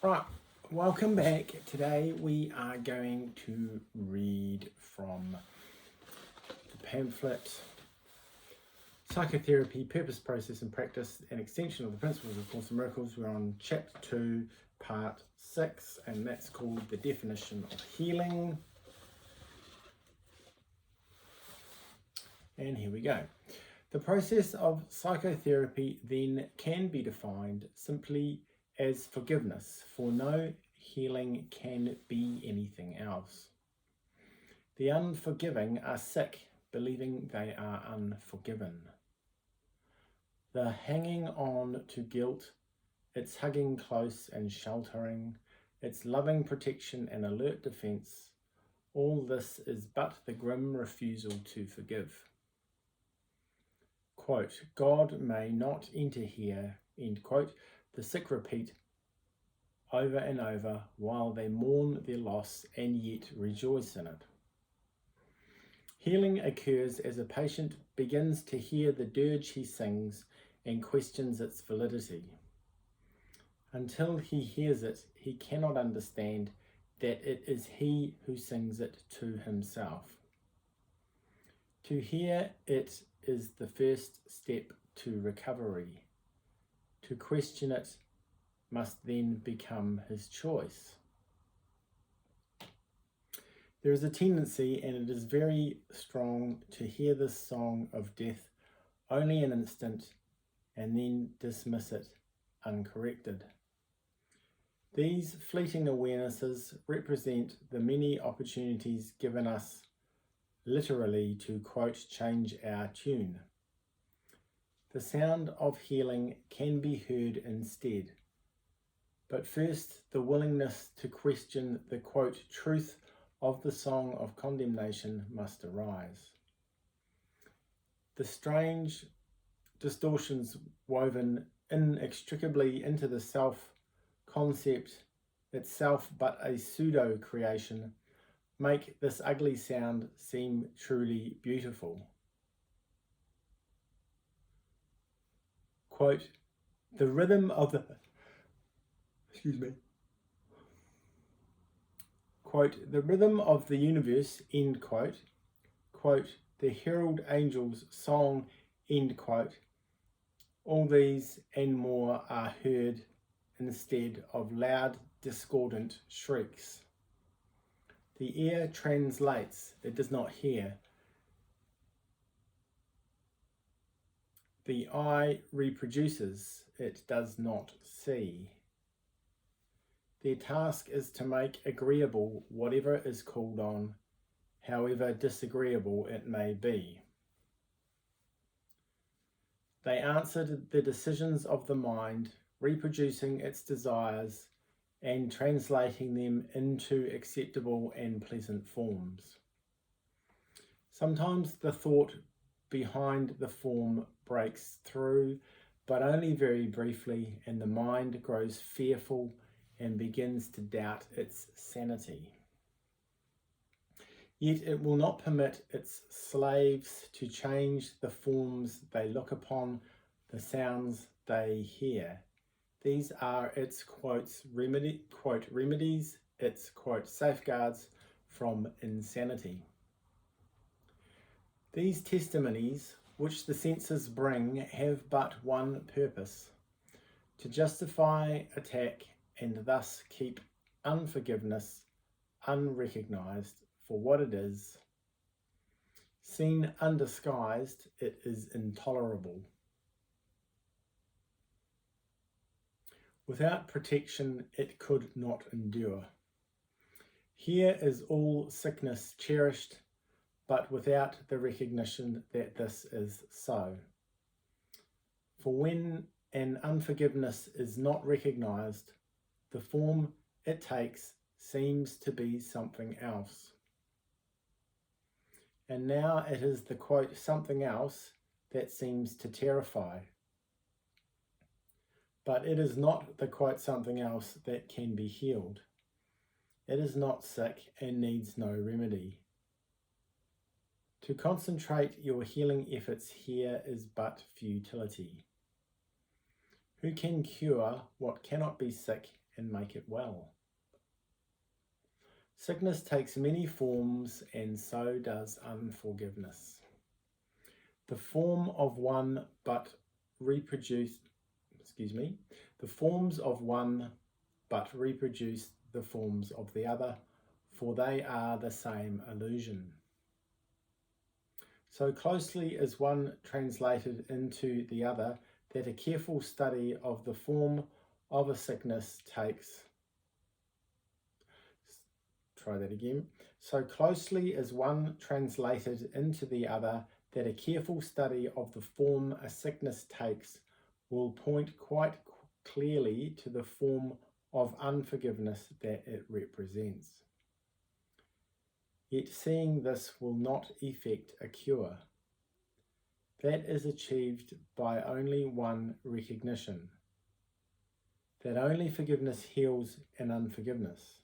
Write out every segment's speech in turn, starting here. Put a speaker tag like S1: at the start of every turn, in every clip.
S1: Right, welcome back. Today we are going to read from the pamphlet Psychotherapy, Purpose, Process and Practice, an extension of the Principles of Course in Miracles. We're on chapter 2, part 6, and that's called The Definition of Healing. And here we go. The process of psychotherapy then can be defined simply as forgiveness, for no healing can be anything else. The unforgiving are sick, believing they are unforgiven. The hanging on to guilt, its hugging close and sheltering, its loving protection and alert defense, all this is but the grim refusal to forgive. Quote, God may not enter here, end quote. The sick repeat over and over while they mourn their loss and yet rejoice in it. Healing occurs as a patient begins to hear the dirge he sings and questions its validity. Until he hears it, he cannot understand that it is he who sings it to himself. To hear it is the first step to recovery. To question it must then become his choice. There is a tendency, and it is very strong, to hear this song of death only an instant and then dismiss it uncorrected. These fleeting awarenesses represent the many opportunities given us literally to, quote, change our tune. The sound of healing can be heard instead. But first, the willingness to question the, quote, truth of the song of condemnation must arise. The strange distortions woven inextricably into the self-concept itself but a pseudo-creation make this ugly sound seem truly beautiful. Quote, the rhythm of the Quote, the rhythm of the universe, end quote, quote, the herald angel's song, end quote, all these and more are heard instead of loud, discordant shrieks. The ear translates, it does not hear. The eye reproduces, it does not see. Their task is to make agreeable whatever is called on, however disagreeable it may be. They answered the decisions of the mind, reproducing its desires and translating them into acceptable and pleasant forms. Sometimes the thought behind the form breaks through, but only very briefly, and the mind grows fearful and begins to doubt its sanity. Yet it will not permit its slaves to change the forms they look upon, the sounds they hear. These are its quotes, remedies, its quote, safeguards from insanity. These testimonies, which the senses bring, have but one purpose: to justify attack and thus keep unforgiveness unrecognized for what it is. Seen undisguised, it is intolerable. Without protection, it could not endure. Here is all sickness cherished, but without the recognition that this is so. For when an unforgiveness is not recognized, the form it takes seems to be something else. And now it is the, quote, something else that seems to terrify. But it is not the, quote, something else that can be healed. It is not sick and needs no remedy. To concentrate your healing efforts here is but futility. Who can cure what cannot be sick and make it well. Sickness takes many forms, and so does unforgiveness. The form of one but reproduce, the forms of one but reproduce the forms of the other, for they are the same illusion. So closely is one translated into the other that a careful study of the form of a sickness takes. Try that again. So closely is one translated into the other that a careful study of the form a sickness takes will point quite clearly to the form of unforgiveness that it represents. Yet seeing this will not effect a cure. That is achieved by only one recognition, that only forgiveness heals an unforgiveness,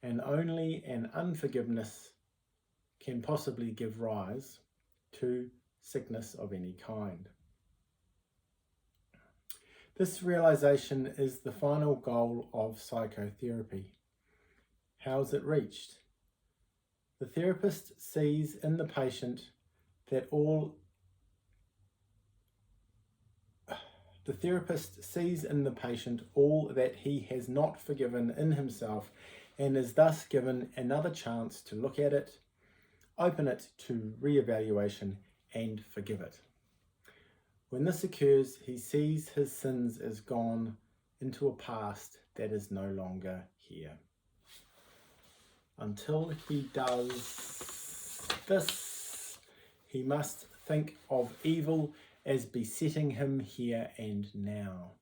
S1: and only an unforgiveness can possibly give rise to sickness of any kind. This realization is the final goal of psychotherapy. How is it reached? The therapist sees in the patient all that he has not forgiven in himself, and is thus given another chance to look at it, open it to re-evaluation, and forgive it. When this occurs, he sees his sins as gone into a past that is no longer here. Until he does this, he must think of evil as besetting him here and now.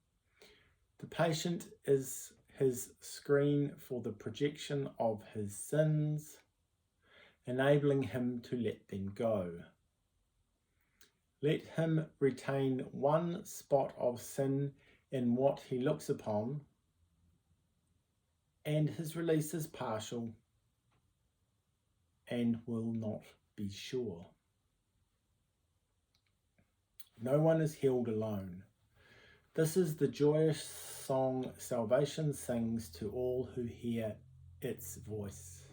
S1: The patient is his screen for the projection of his sins, enabling him to let them go. Let him retain one spot of sin in what he looks upon, and his release is partial and will not be sure. No one is healed alone. This is the joyous song salvation sings to all who hear its voice.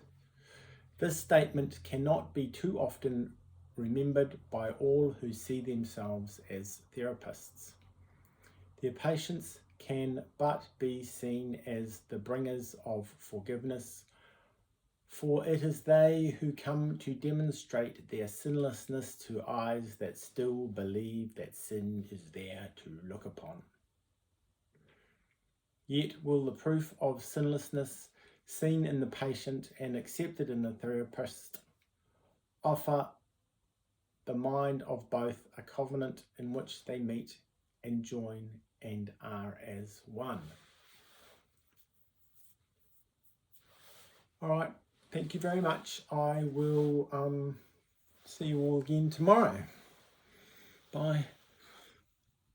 S1: This statement cannot be too often remembered by all who see themselves as therapists. Their patients can but be seen as the bringers of forgiveness, for it is they who come to demonstrate their sinlessness to eyes that still believe that sin is there to look upon. Yet will the proof of sinlessness seen in the patient and accepted in the therapist offer the mind of both a covenant in which they meet and join and are as one. All right, thank you very much. I will see you all again tomorrow. Bye.